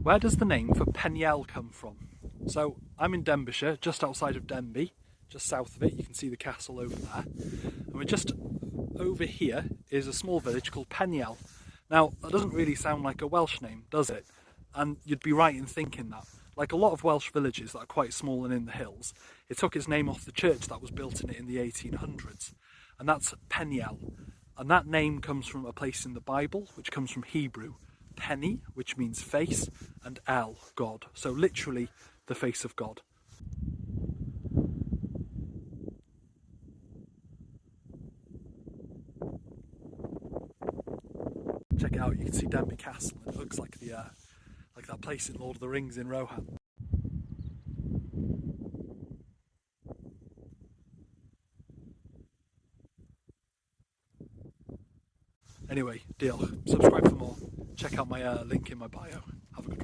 Where does the name for Peniel come from? So I'm in Denbighshire, just outside of Denby, just south of it. You can see the castle over there. And we're just over here is a small village called Peniel. Now, that doesn't really sound like a Welsh name, does it? And you'd be right in thinking that. Like a lot of Welsh villages that are quite small and in the hills, it took its name off the church that was built in it in the 1800s. And that's Peniel. And that name comes from a place in the Bible, which comes from Hebrew. Penny, which means face, and El, God. So literally the face of God. Check it out, you can see Denby Castle. It looks like like that place in Lord of the Rings in Rohan. Anyway, deal. Subscribe for more. Check out my link in my bio. Have a good one.